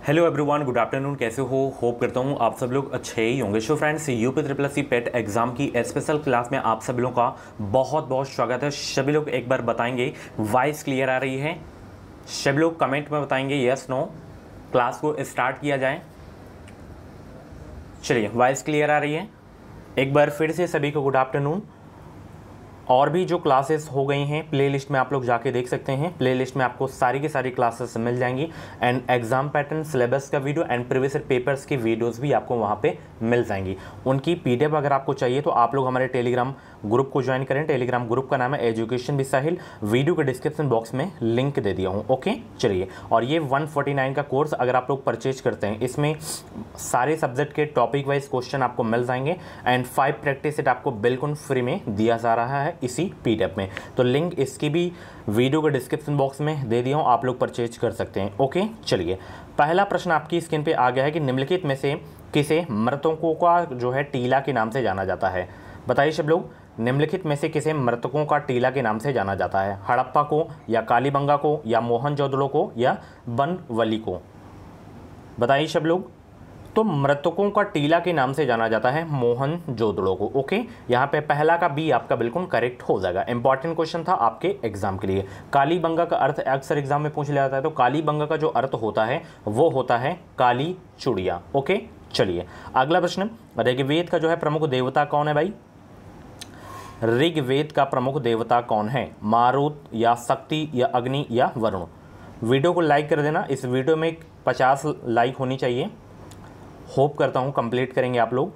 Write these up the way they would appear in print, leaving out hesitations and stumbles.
Hello everyone, good afternoon. कैसे हो? Hope करता हूँ आप सब लोग अच्छे ही होंगे। So friends, UP triple C PET exam की स्पेशल क्लास में आप सभी लोगों का बहुत बहुत स्वागत है। सभी लोग एक बार बताएंगे वॉइस क्लियर आ रही है? सभी लोग कमेंट में बताएंगे यस नो। क्लास को स्टार्ट किया जाए। चलिए, वॉइस क्लियर आ रही है। एक बार फिर से सभी को गुड आफ्टरनून। और भी जो क्लासेस हो गई हैं प्लेलिस्ट में आप लोग जाके देख सकते हैं। प्लेलिस्ट में आपको सारी की सारी क्लासेस मिल जाएंगी एंड एग्जाम पैटर्न, सिलेबस का वीडियो एंड प्रीवियस पेपर्स के वीडियोस भी आपको वहाँ पे मिल जाएंगी। उनकी पीडीएफ अगर आपको चाहिए तो आप लोग हमारे टेलीग्राम ग्रुप को ज्वाइन करें। टेलीग्राम ग्रुप का नाम है एजुकेशन विद साहिल। वीडियो के डिस्क्रिप्शन बॉक्स में लिंक दे दिया हूँ। ओके, चलिए। और ये 149 का कोर्स अगर आप लोग परचेज करते हैं, इसमें सारे सब्जेक्ट के टॉपिक वाइज क्वेश्चन आपको मिल जाएंगे एंड 5 प्रैक्टिस सेट आपको बिल्कुल फ्री में दिया जा रहा है इसी पीडीएफ में। तो लिंक इसकी भी वीडियो के डिस्क्रिप्शन बॉक्स में दे दिया हूँ, आप लोग परचेज कर सकते हैं। ओके, चलिए। पहला प्रश्न आपकी स्क्रीन पे आ गया है कि निम्नलिखित में से किसे मृतकों का जो है टीला के नाम से जाना जाता है? बताइए सब लोग, निम्नलिखित में से किसे मृतकों का टीला के नाम से जाना जाता है? हड़प्पा को, या कालीबंगा को, या मोहनजोदड़ो को, या बनवली को? बताइए सब लोग। तो मृतकों का टीला के नाम से जाना जाता है मोहनजोदड़ो को। ओके, यहाँ पे पहला का बी आपका बिल्कुल करेक्ट हो जाएगा। इंपॉर्टेंट क्वेश्चन था आपके एग्जाम के लिए। कालीबंगा का अर्थ अक्सर एग्जाम में पूछ लिया जाता है, तो कालीबंगा का जो अर्थ होता है वो होता है काली चूड़िया। ओके, चलिए। अगला प्रश्न, ऋग्वेद का जो है प्रमुख देवता कौन है भाई? ऋग्वेद का प्रमुख देवता कौन है? मारुत, या शक्ति, या अग्नि, या वरुण? वीडियो को लाइक कर देना। इस वीडियो में 50 लाइक होनी चाहिए। होप करता हूँ कंप्लीट करेंगे आप लोग।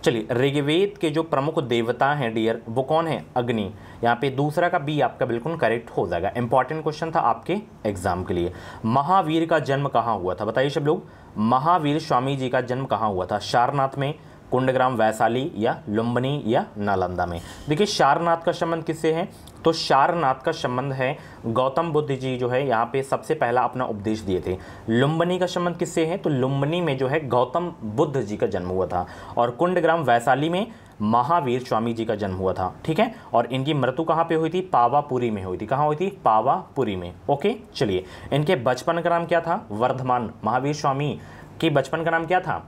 चलिए, ऋग्वेद के जो प्रमुख देवता हैं डियर, वो कौन है? अग्नि। यहाँ पे दूसरा का बी आपका बिल्कुल करेक्ट हो जाएगा। इंपॉर्टेंट क्वेश्चन था आपके एग्जाम के लिए। महावीर का जन्म कहाँ हुआ था? बताइए सब लोग। महावीर स्वामी जी का जन्म कहाँ हुआ था? सारनाथ में, कुंडग्राम, वैशाली, या लुम्बिनी, या नालंदा में? देखिए, सारनाथ का संबंध किससे है? तो सारनाथ का संबंध है गौतम बुद्ध जी जो है यहाँ पे सबसे पहला अपना उपदेश दिए थे। लुम्बिनी का संबंध किससे है? तो लुम्बिनी में जो है गौतम बुद्ध जी का जन्म हुआ था। और कुंडग्राम, वैशाली में महावीर स्वामी जी का जन्म हुआ था। ठीक है। और इनकी मृत्यु कहाँ पे हुई थी? पावापुरी में हुई थी। कहाँ हुई थी? पावापुरी में। ओके, चलिए। इनके बचपन का नाम क्या था? वर्धमान। महावीर स्वामी के बचपन का नाम क्या था?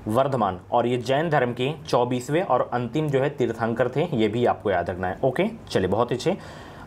वर्धमान। और ये जैन धर्म के 24वें और अंतिम जो है तीर्थंकर थे, ये भी आपको याद रखना है। ओके, चलिए, बहुत अच्छे।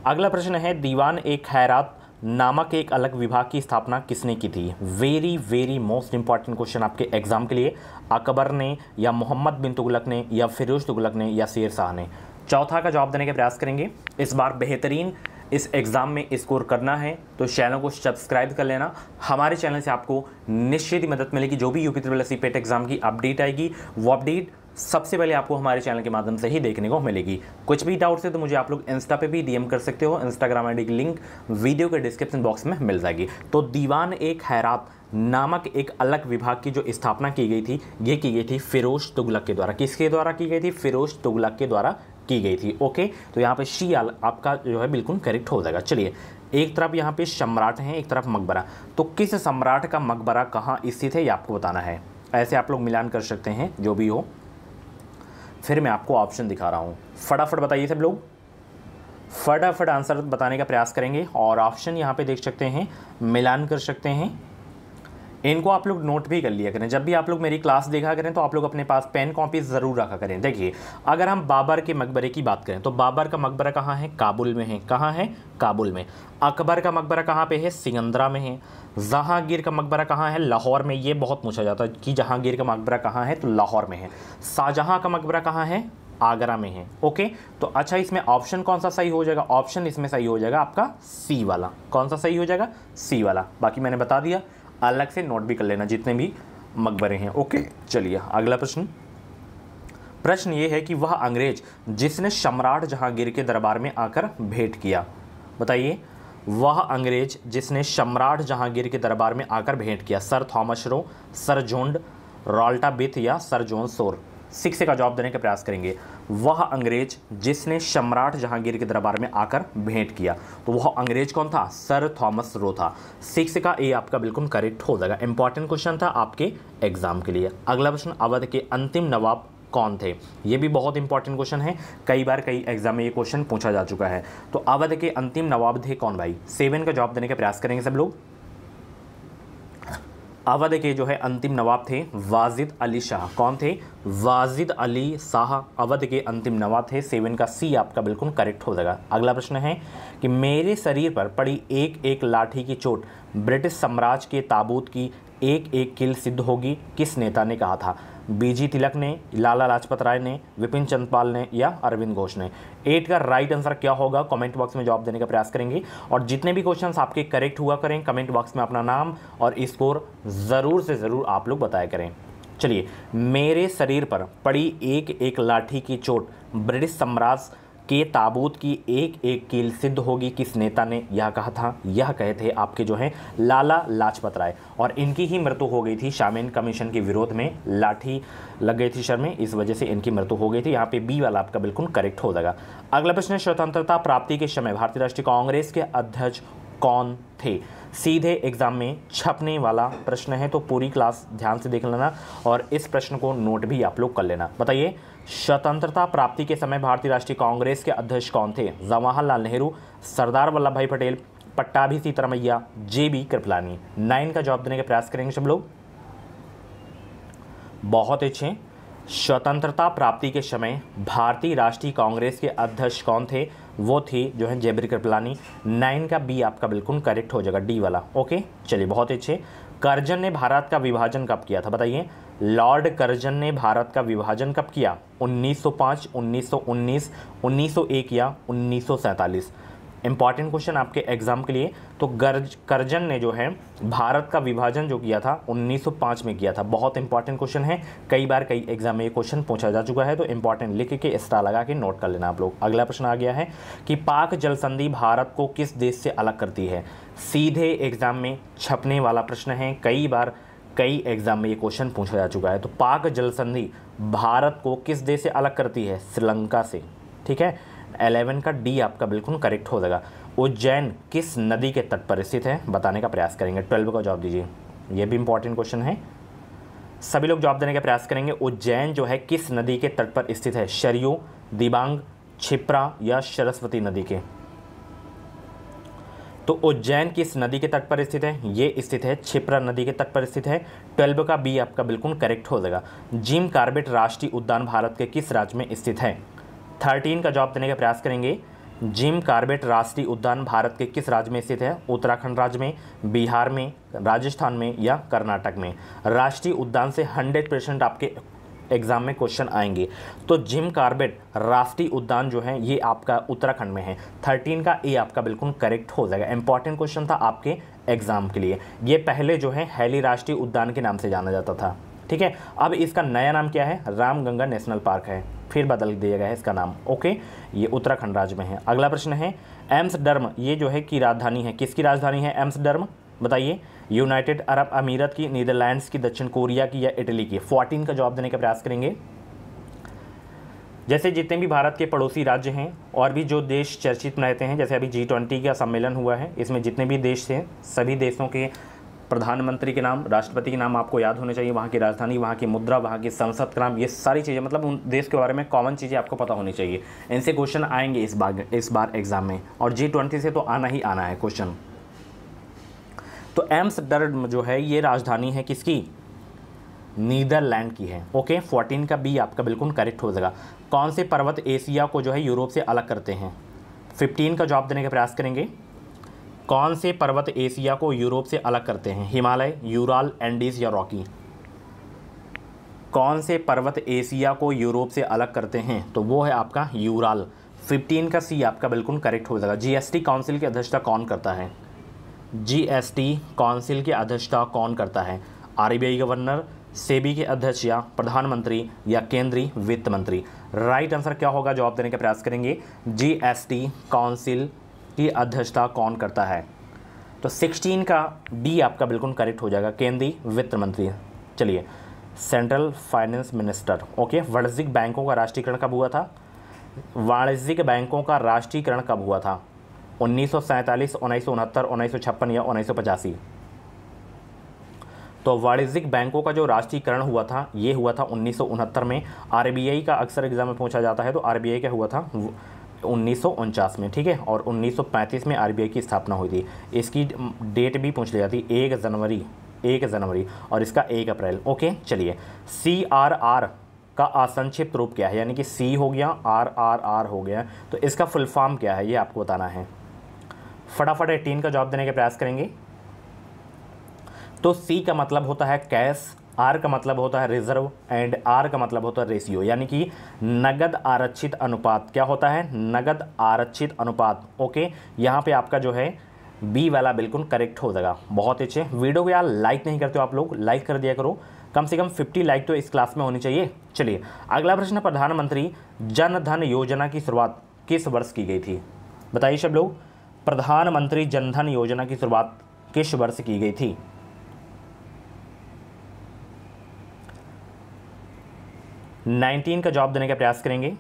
अगला प्रश्न है, दीवान ए खैरात नामक एक अलग विभाग की स्थापना किसने की थी? Very very most important question आपके एग्जाम के लिए। अकबर ने, या मोहम्मद बिन तुगलक ने, या फिरोज तुगलक ने, या शेर शाह ने? चौथा का जवाब देने का प्रयास करेंगे। इस बार बेहतरीन इस एग्ज़ाम में स्कोर करना है तो चैनल को सब्सक्राइब कर लेना। हमारे चैनल से आपको निश्चित ही मदद मिलेगी। जो भी UP triple S C PET exam की अपडेट आएगी, वो अपडेट सबसे पहले आपको हमारे चैनल के माध्यम से ही देखने को मिलेगी। कुछ भी डाउट्स है तो मुझे आप लोग इंस्टा पे भी डीएम कर सकते हो। इंस्टाग्राम आईडी की लिंक वीडियो के डिस्क्रिप्शन बॉक्स में मिल जाएगी। तो दीवान ए खैरात नामक एक अलग विभाग की जो स्थापना की गई थी, ये की गई थी फिरोज तुगलक के द्वारा। किसके द्वारा की गई थी? फिरोज तुगलक के द्वारा की गई थी। ओके, तो यहाँ पे शी आपका जो है बिल्कुल करेक्ट हो जाएगा। चलिए, एक तरफ यहाँ पे सम्राट हैं, एक तरफ मकबरा। तो किस सम्राट का मकबरा कहाँ स्थित है, ये आपको बताना है। ऐसे आप लोग मिलान कर सकते हैं, जो भी हो। फिर मैं आपको ऑप्शन दिखा रहा हूँ, फटाफट बताइए सब लोग। फटाफट आंसर बताने का प्रयास करेंगे और ऑप्शन यहाँ पे देख सकते हैं, मिलान कर सकते हैं। इनको आप लोग नोट भी कर लिया करें। जब भी आप लोग मेरी क्लास देखा करें तो आप लोग अपने पास पेन कॉपी ज़रूर रखा करें। देखिए, अगर हम बाबर के मकबरे की बात करें तो बाबर का मकबरा कहाँ है? काबुल में है। कहाँ है? काबुल में। अकबर का मकबरा कहाँ पे है? सिकंदरा में है। जहांगीर का मकबरा कहाँ है? लाहौर में। ये बहुत पूछा जाता है कि जहांगीर का मकबरा कहाँ है, तो लाहौर में है। शाहजहाँ का मकबरा कहाँ है? आगरा में है। ओके, तो अच्छा, इसमें ऑप्शन कौन सा सही हो जाएगा? ऑप्शन इसमें सही हो जाएगा आपका सी वाला। कौन सा सही हो जाएगा? सी वाला। बाकी मैंने बता दिया, अलग से नोट भी कर लेना जितने भी मकबरे हैं। ओके, चलिए। अगला प्रश्न ये है कि वह अंग्रेज जिसने सम्राट जहांगीर के दरबार में आकर भेंट किया। बताइए, वह अंग्रेज जिसने सम्राट जहांगीर के दरबार में आकर भेंट किया। Sir Thomas Roe, sir John रॉल्टा बिथ, या सर जॉन सोर? 6 का जवाब देने का प्रयास करेंगे। वह अंग्रेज जिसने सम्राट जहांगीर के दरबार में आकर भेंट किया, तो वह अंग्रेज कौन था? सर थॉमस रो था। 6 का ए आपका बिल्कुल करेक्ट हो जाएगा। इंपॉर्टेंट क्वेश्चन था आपके एग्जाम के लिए। अगला प्रश्न, अवध के अंतिम नवाब कौन थे? ये भी बहुत इंपॉर्टेंट क्वेश्चन है, कई बार कई एग्जाम में ये क्वेश्चन पूछा जा चुका है। तो अवध के अंतिम नवाब थे कौन भाई? 7 का जवाब देने का प्रयास करेंगे सब लोग। अवध के जो है अंतिम नवाब थे वाजिद अली शाह। कौन थे? वाजिद अली शाह अवध के अंतिम नवाब थे। 7 का सी आपका बिल्कुल करेक्ट हो जाएगा। अगला प्रश्न है कि मेरे शरीर पर पड़ी एक एक लाठी की चोट ब्रिटिश साम्राज्य के ताबूत की एक एक कील सिद्ध होगी, किस नेता ने कहा था? बीजी तिलक ने, लाला लाजपत राय ने, विपिन चंद्रपाल ने या अरविंद घोष ने? 8 का राइट आंसर क्या होगा? कमेंट बॉक्स में जवाब देने का प्रयास करेंगे और जितने भी क्वेश्चंस आपके करेक्ट हुआ करें कमेंट बॉक्स में अपना नाम और स्कोर ज़रूर से ज़रूर आप लोग बताया करें। चलिए, मेरे शरीर पर पड़ी एक एक लाठी की चोट ब्रिटिश साम्राज्य के ताबूत की एक एक कील सिद्ध होगी, किस नेता ने यह कहा था? यह कहे थे आपके जो हैं लाला लाजपत राय, और इनकी ही मृत्यु हो गई थी शामीन कमीशन के विरोध में, लाठी लग गई थी सर में, इस वजह से इनकी मृत्यु हो गई थी। यहाँ पे बी वाला आपका बिल्कुल करेक्ट हो जाएगा। अगला प्रश्न है, स्वतंत्रता प्राप्ति के समय भारतीय राष्ट्रीय कांग्रेस के अध्यक्ष कौन थे? सीधे एग्जाम में छपने वाला प्रश्न है, तो पूरी क्लास ध्यान से देख लेना और इस प्रश्न को नोट भी आप लोग कर लेना। बताइए, स्वतंत्रता प्राप्ति के समय भारतीय राष्ट्रीय कांग्रेस के अध्यक्ष कौन थे? जवाहरलाल नेहरू, सरदार वल्लभ भाई पटेल, पट्टाभी सीतारामैया, JB कृपलानी? 9 का जवाब देने का प्रयास करेंगे सब लोग। बहुत अच्छे। स्वतंत्रता प्राप्ति के समय भारतीय राष्ट्रीय कांग्रेस के अध्यक्ष कौन थे? वो थी जो है JB कृपलानी। 9 का बी आपका बिल्कुल करेक्ट हो जाएगा, डी वाला। ओके, चलिए बहुत अच्छे। कर्जन ने भारत का विभाजन कब किया था? बताइए, लॉर्ड कर्जन ने भारत का विभाजन कब किया? 1905, 1919, 1901 या 1947? इंपॉर्टेंट क्वेश्चन आपके एग्जाम के लिए। तो कर्जन ने जो है भारत का विभाजन जो किया था 1905 में किया था। बहुत इंपॉर्टेंट क्वेश्चन है, कई बार कई एग्जाम में ये क्वेश्चन पूछा जा चुका है, तो इंपॉर्टेंट लिख के स्टार लगा के नोट कर लेना आप लोग। अगला प्रश्न आ गया है कि पाक जल संधि भारत को किस देश से अलग करती है? सीधे एग्जाम में छपने वाला प्रश्न है, कई बार कई एग्जाम में ये क्वेश्चन पूछा जा चुका है। तो पाक जल संधि भारत को किस देश से अलग करती है? श्रीलंका से। ठीक है, 11 का डी आपका बिल्कुल करेक्ट हो जाएगा। उज्जैन किस नदी के तट पर स्थित है? बताने का प्रयास करेंगे। 12 का जवाब दीजिए, ये भी इंपॉर्टेंट क्वेश्चन है, सभी लोग जवाब देने का प्रयास करेंगे। उज्जैन जो है किस नदी के तट पर स्थित है? सरयू, दिबांग, क्षिप्रा या सरस्वती नदी के? तो उज्जैन किस नदी के तट पर स्थित है? ये स्थित है क्षिप्रा नदी के तट पर स्थित है। 12 का बी आपका बिल्कुल करेक्ट हो जाएगा। जिम कॉर्बेट राष्ट्रीय उद्यान भारत के किस राज्य में स्थित है? 13 का जवाब देने का प्रयास करेंगे। जिम कॉर्बेट राष्ट्रीय उद्यान भारत के किस राज्य में स्थित है? उत्तराखंड राज्य में, बिहार में, राजस्थान में या कर्नाटक में? राष्ट्रीय उद्यान से 100% आपके एग्जाम में क्वेश्चन आएंगे। तो जिम कॉर्बेट राष्ट्रीय उद्यान जो है ये आपका उत्तराखंड में है। 13 का ए आपका बिल्कुल करेक्ट हो जाएगा। इंपॉर्टेंट क्वेश्चन था आपके एग्जाम के लिए। ये पहले जो है हैली राष्ट्रीय उद्यान के नाम से जाना जाता था। ठीक है, अब इसका नया नाम क्या है? रामगंगा नेशनल पार्क है, फिर बदल दिया गया है इसका नाम। ओके, ये उत्तराखंड राज्य में है। अगला प्रश्न है, एम्स्टर्डम ये जो है की राजधानी है, किसकी राजधानी है एम्स्टर्डम? बताइए, यूनाइटेड अरब अमीरत की, नीदरलैंड्स की, दक्षिण कोरिया की या इटली की? 14 का जवाब देने का प्रयास करेंगे। जैसे जितने भी भारत के पड़ोसी राज्य हैं और भी जो देश चर्चित रहते हैं, जैसे अभी G20 का सम्मेलन हुआ है, इसमें जितने भी देश थे सभी देशों के प्रधानमंत्री के नाम, राष्ट्रपति के नाम आपको याद होने चाहिए, वहाँ की राजधानी, वहाँ की मुद्रा, वहाँ की संसद का नाम, ये सारी चीज़ें मतलब उन देश के बारे में कॉमन चीज़ें आपको पता होनी चाहिए। इनसे क्वेश्चन आएंगे इस बार एग्जाम में, और G20 से तो आना ही आना है क्वेश्चन। तो एम्स्टर्डम जो है ये राजधानी है किसकी? नीदरलैंड की है। ओके, 14 का बी आपका बिल्कुल करेक्ट हो जाएगा। कौन से पर्वत एशिया को जो है यूरोप से अलग करते हैं? 15 का जवाब देने का प्रयास करेंगे। कौन से पर्वत एशिया को यूरोप से अलग करते हैं? हिमालय, यूराल, एंडीज या रॉकी? कौन से पर्वत एशिया को यूरोप से अलग करते हैं? तो वो है आपका यूराल। 15 का सी आपका बिल्कुल करेक्ट हो जाएगा। GST काउंसिल की अध्यक्षता कौन करता है? GST काउंसिल की अध्यक्षता कौन करता है? RBI गवर्नर, सेबी के अध्यक्ष या प्रधानमंत्री या केंद्रीय वित्त मंत्री? राइट आंसर क्या होगा? जवाब देने का प्रयास करेंगे। GST काउंसिल की अध्यक्षता कौन करता है? तो 16 का डी आपका बिल्कुल करेक्ट हो जाएगा, केंद्रीय वित्त मंत्री। चलिए, सेंट्रल फाइनेंस मिनिस्टर। ओके, वाणिज्यिक बैंकों का राष्ट्रीयकरण कब हुआ था? वाणिज्यिक बैंकों का राष्ट्रीयकरण कब हुआ था? 1947, 1969, 1956 या 1985? तो वाणिज्यिक बैंकों का जो राष्ट्रीयकरण हुआ था ये हुआ था 1969 में। RBI का अक्सर एग्जाम में पूछा जाता है, तो RBI का हुआ था 1949 में। ठीक है, और 1935 में RBI की स्थापना हुई थी। इसकी डेट भी पूछ ली जाती, 1 जनवरी 1 जनवरी और इसका 1 अप्रैल। ओके चलिए, CRR का असंक्षिप्त रूप क्या है, यानी कि C हो गया, RRR हो गया, तो इसका फुल फॉर्म क्या है ये आपको बताना है। फटाफट 18 का जवाब देने का प्रयास करेंगे। तो C का मतलब होता है कैश, R का मतलब होता है रिजर्व एंड R का मतलब होता है रेशियो, यानी कि नगद आरक्षित अनुपात। क्या होता है? नगद आरक्षित अनुपात। ओके, यहाँ पे आपका जो है B वाला बिल्कुल करेक्ट हो जाएगा। बहुत अच्छे। वीडियो को यार लाइक नहीं करते हो आप लोग, लाइक कर दिया करो, कम से कम 50 लाइक तो इस क्लास में होनी चाहिए। चलिए अगला प्रश्न, प्रधानमंत्री जन धन योजना की शुरुआत किस वर्ष की गई थी? बताइए सब लोग, प्रधानमंत्री जन धन योजना की शुरुआत किस वर्ष की गई थी? नाइनटीन का जवाब देने का प्रयास करेंगे।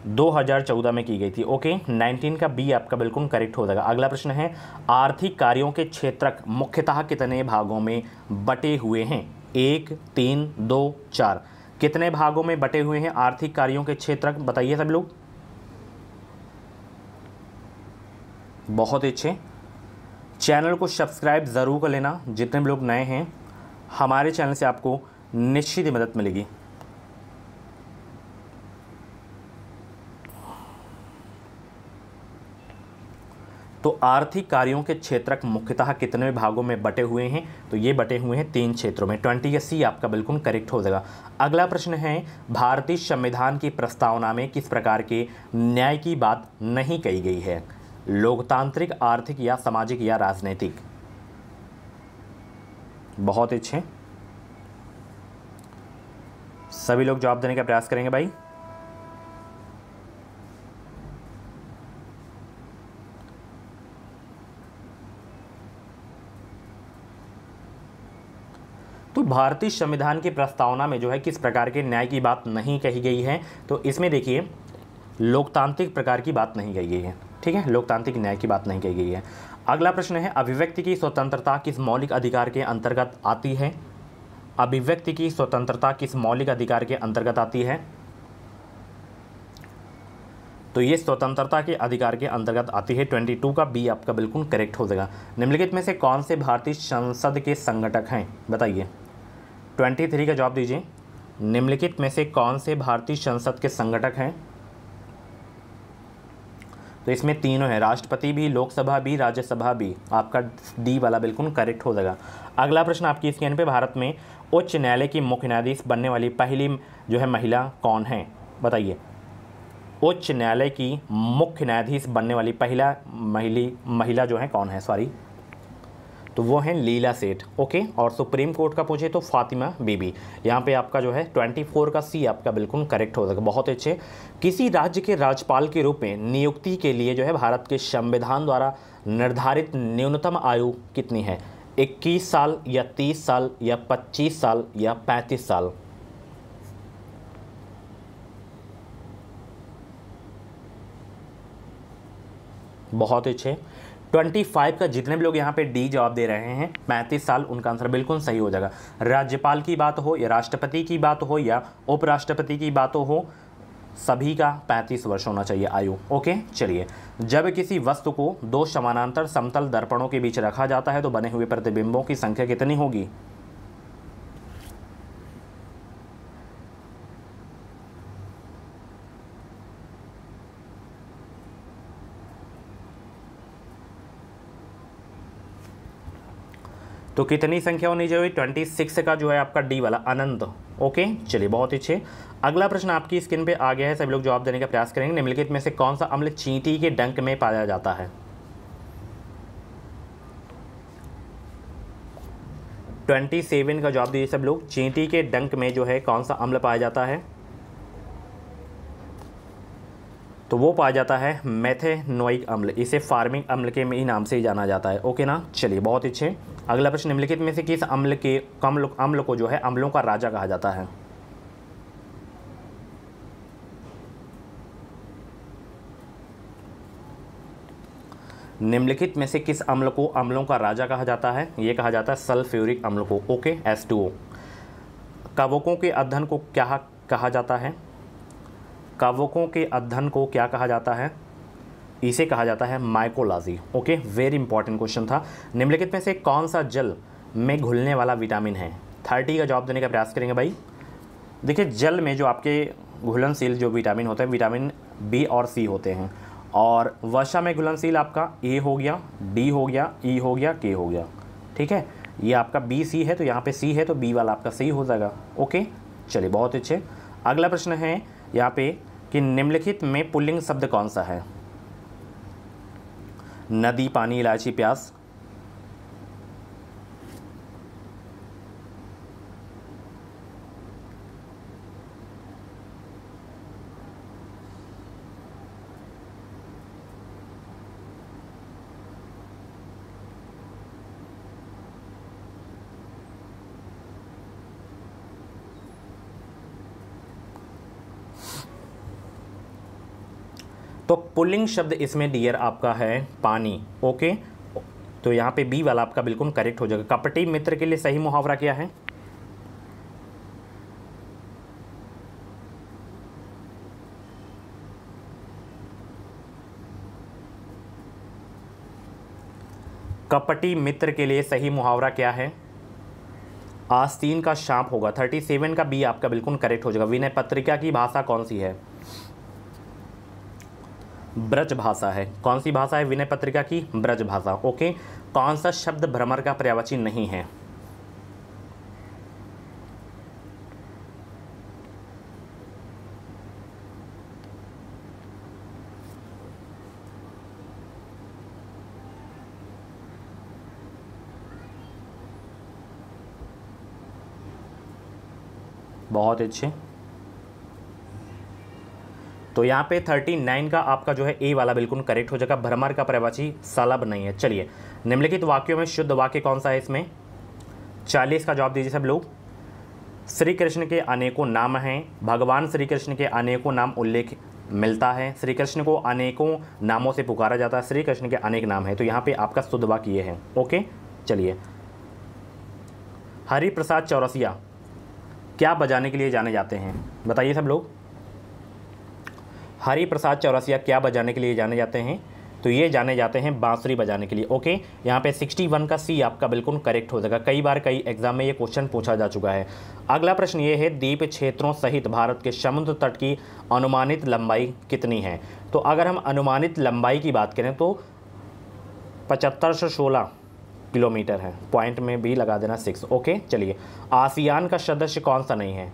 2014 में की गई थी। ओके, 19 का बी आपका बिल्कुल करेक्ट हो जाएगा। अगला प्रश्न है, आर्थिक कार्यों के क्षेत्रक मुख्यतः कितने भागों में बटे हुए हैं? 1, 3, 2, 4। कितने भागों में बटे हुए हैं आर्थिक कार्यों के क्षेत्रक? बताइए सब लोग। बहुत अच्छे। चैनल को सब्सक्राइब ज़रूर कर लेना, जितने भी लोग नए हैं हमारे चैनल से आपको निश्चित ही मदद मिलेगी। तो आर्थिक कार्यों के क्षेत्रक मुख्यतः कितने भागों में बटे हुए हैं? तो ये बटे हुए हैं 3 क्षेत्रों में। 20 का सी आपका बिल्कुल करेक्ट हो जाएगा। अगला प्रश्न है, भारतीय संविधान की प्रस्तावना में किस प्रकार के न्याय की बात नहीं कही गई है? लोकतांत्रिक, आर्थिक या सामाजिक या राजनीतिक? बहुत अच्छे, सभी लोग जवाब देने का प्रयास करेंगे भाई। तो भारतीय संविधान की प्रस्तावना में जो है किस प्रकार के न्याय की बात नहीं कही गई है? तो इसमें देखिए लोकतांत्रिक प्रकार की बात नहीं कही गई है। ठीक है, लोकतांत्रिक न्याय की बात नहीं कही गई है। अगला प्रश्न है, अभिव्यक्ति की स्वतंत्रता किस मौलिक अधिकार के अंतर्गत आती है? अभिव्यक्ति की स्वतंत्रता किस मौलिक अधिकार के अंतर्गत आती है? तो ये स्वतंत्रता के अधिकार के अंतर्गत आती है। 22 का बी आपका बिल्कुल करेक्ट हो जाएगा। निम्नलिखित में से कौन से भारतीय संसद के संगठक हैं? बताइए। 23 का जवाब दीजिए। निम्नलिखित में से कौन से भारतीय संसद के संगठक हैं? तो इसमें तीनों हैं, राष्ट्रपति भी, लोकसभा भी, राज्यसभा भी। आपका डी वाला बिल्कुल करेक्ट हो जाएगा। अगला प्रश्न आपकी स्क्रीन पे, भारत में उच्च न्यायालय की मुख्य न्यायाधीश बनने वाली पहली जो है महिला कौन है? बताइए। उच्च न्यायालय की मुख्य न्यायाधीश बनने वाली पहला महिला जो है कौन है? सॉरी, तो वो है लीला सेठ। ओके, और सुप्रीम कोर्ट का पूछे तो फातिमा बीबी। यहाँ पे आपका जो है 24 का सी आपका बिल्कुल करेक्ट हो जाएगा। बहुत अच्छे। किसी राज्य के राज्यपाल के रूप में नियुक्ति के लिए जो है भारत के संविधान द्वारा निर्धारित न्यूनतम आयु कितनी है? 21 साल या 30 साल या 25 साल या 35 साल? बहुत अच्छे। 25 का जितने भी लोग यहाँ पे डी जवाब दे रहे हैं, 35 साल उनका आंसर बिल्कुल सही हो जाएगा। राज्यपाल की बात हो या राष्ट्रपति की बात हो या उपराष्ट्रपति की बात हो, सभी का 35 वर्ष होना चाहिए आयु। ओके चलिए, जब किसी वस्तु को 2 समानांतर समतल दर्पणों के बीच रखा जाता है तो बने हुए प्रतिबिंबों की संख्या कितनी होगी? तो कितनी संख्या होनी चाहिए? 26 का जो है आपका डी वाला अनंत। ओके चलिए, बहुत अच्छे। अगला प्रश्न आपकी स्क्रीन पे आ गया है, सभी लोग जवाब देने का प्रयास करेंगे। निम्नलिखित में से कौन सा अम्ल चींटी के डंक में पाया जाता है? 27 का जवाब दीजिए सब लोग। चींटी के डंक में जो है कौन सा अम्ल पाया जाता है? तो वो पाया जाता है मेथेनोइक अम्ल। इसे फार्मिंग अम्ल के ही नाम से ही जाना जाता है। ओके ना, चलिए बहुत अच्छे। अगला प्रश्न, निम्नलिखित में से किस अम्ल को जो है अम्लों का राजा कहा जाता है? निम्नलिखित में से किस अम्ल को अम्लों का राजा कहा जाता है? ये कहा जाता है सल्फ्यूरिक अम्ल को। Okay, H2O। कवकों के अध्ययन को क्या कहा जाता है? कवकों के अध्ययन को क्या कहा जाता है? इसे कहा जाता है mycology. Okay, very important question था। निम्नलिखित में से कौन सा जल में घुलने वाला विटामिन है? 30 का जवाब देने का प्रयास करेंगे भाई। देखिए जल में जो आपके घुलनशील जो विटामिन होते हैं, विटामिन बी और सी होते हैं, और वसा में घुलनशील आपका ए हो गया, डी हो गया, ई हो गया, के हो गया। ठीक है, ये आपका बी सी है तो यहाँ पे सी है तो बी वाला आपका सही हो जाएगा। ओके चलिए बहुत अच्छे। अगला प्रश्न है यहाँ पे कि निम्नलिखित में पुल्लिंग शब्द कौन सा है? नदी, पानी, इलायची, प्यास। तो पुल्लिंग शब्द इसमें डियर आपका है पानी। ओके तो यहाँ पे बी वाला आपका बिल्कुल करेक्ट हो जाएगा। कपटी मित्र के लिए सही मुहावरा क्या है? कपटी मित्र के लिए सही मुहावरा क्या है? आस्तीन का शाप होगा। 37 का बी आपका बिल्कुल करेक्ट हो जाएगा। विनय पत्रिका की भाषा कौन सी है? ब्रज भाषा है। कौन सी भाषा है विनय पत्रिका की? ब्रज भाषा। ओके कौन सा शब्द भ्रमर का पर्यायवाची नहीं है? बहुत अच्छे। तो यहाँ पे 39 का आपका जो है ए वाला बिल्कुल करेक्ट हो जाएगा। भ्रमर का पर्यायवाची सलभ नहीं है। चलिए निम्नलिखित वाक्यों में शुद्ध वाक्य कौन सा है इसमें? 40 का जवाब दीजिए सब लोग। श्री कृष्ण के अनेकों नाम हैं। भगवान श्री कृष्ण के अनेकों नाम उल्लेख मिलता है। श्री कृष्ण को अनेकों नामों से पुकारा जाता है। श्री कृष्ण के अनेक नाम हैं। तो यहाँ पे आपका शुद्ध वाक्य ये है। ओके चलिए। हरिप्रसाद चौरसिया क्या बजाने के लिए जाने जाते हैं? बताइए सब लोग। हरिप्रसाद चौरसिया क्या बजाने के लिए जाने जाते हैं? तो ये जाने जाते हैं बांसुरी बजाने के लिए। ओके यहाँ पे 61 का सी आपका बिल्कुल करेक्ट हो जाएगा। कई बार कई एग्जाम में ये क्वेश्चन पूछा जा चुका है। अगला प्रश्न ये है द्वीप क्षेत्रों सहित भारत के समुद्र तट की अनुमानित लंबाई कितनी है? तो अगर हम अनुमानित लंबाई की बात करें तो 7516 किलोमीटर है। पॉइंट में भी लगा देना 6। ओके चलिए। आसियान का सदस्य कौन सा नहीं है?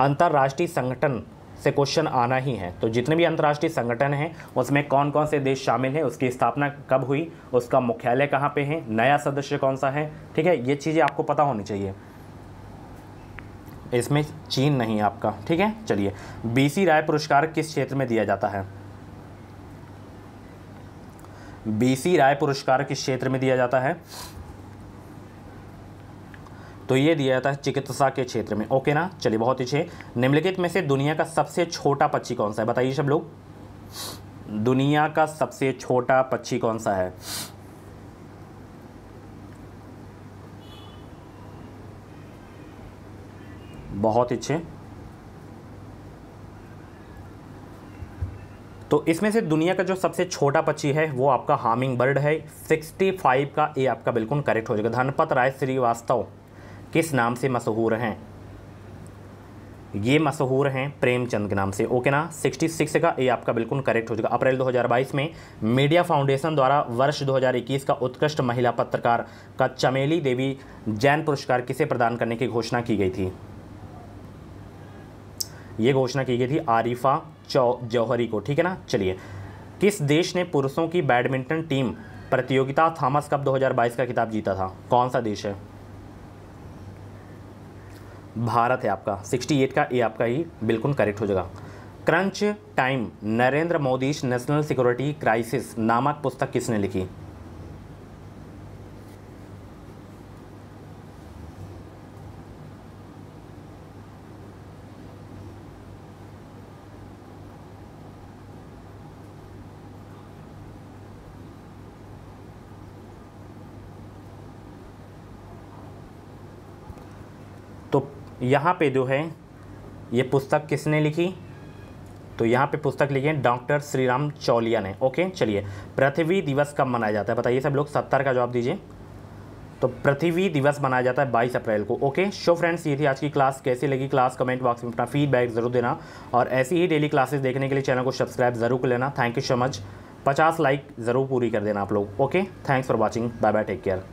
अंतर्राष्ट्रीय संगठन से क्वेश्चन आना ही है। तो जितने भी अंतर्राष्ट्रीय संगठन हैं उसमें कौन कौन से देश शामिल हैं, उसकी स्थापना कब हुई, उसका मुख्यालय कहाँ पे है, नया सदस्य कौन सा है। ठीक है ये चीज़ें आपको पता होनी चाहिए। इसमें चीन नहीं आपका। ठीक है चलिए। बीसी राय पुरस्कार किस क्षेत्र में दिया जाता है? बीसी राय पुरस्कार किस क्षेत्र में दिया जाता है? तो ये दिया जाता है चिकित्सा के क्षेत्र में। ओके ना चलिए बहुत अच्छे। निम्नलिखित में से दुनिया का सबसे छोटा पक्षी कौन सा है? बताइए सब लोग। दुनिया का सबसे छोटा पक्षी कौन सा है? बहुत अच्छे। तो इसमें से दुनिया का जो सबसे छोटा पक्षी है वो आपका हामिंग बर्ड है। 65 का ए आपका बिल्कुल करेक्ट हो जाएगा। धनपत राय श्रीवास्तव किस नाम से मशहूर हैं? ये मशहूर हैं प्रेमचंद के नाम से। ओके ना 66 का ए आपका बिल्कुल करेक्ट हो जाएगा। अप्रैल 2022 में मीडिया फाउंडेशन द्वारा वर्ष 2021 का उत्कृष्ट महिला पत्रकार का चमेली देवी जैन पुरस्कार किसे प्रदान करने की घोषणा की गई थी? ये घोषणा की गई थी आरिफा जौहरी को। ठीक है ना चलिए। किस देश ने पुरुषों की बैडमिंटन टीम प्रतियोगिता थॉमस कप 2022 का खिताब जीता था? कौन सा देश है? भारत है आपका। 68 का ए आपका ही बिल्कुल करेक्ट हो जाएगा। Crunch time Narendra Modi national security crisis नामक पुस्तक किसने लिखी? तो यहाँ पे जो है ये पुस्तक किसने लिखी? तो यहाँ पे पुस्तक लिखी है डॉक्टर श्रीराम चौलिया ने। ओके चलिए। पृथ्वी दिवस कब मनाया जाता है? बताइए सब लोग। 70 का जवाब दीजिए। तो पृथ्वी दिवस मनाया जाता है 22 अप्रैल को। ओके सो फ्रेंड्स, ये थी आज की क्लास। कैसी लगी क्लास कमेंट बॉक्स में अपना फीडबैक ज़रूर देना, और ऐसी ही डेली क्लासेस देखने के लिए चैनल को सब्सक्राइब ज़रूर कर लेना। Thank you so much. 50 like ज़रूर पूरी कर देना आप लोग। Okay, thanks for watching, bye bye, take care.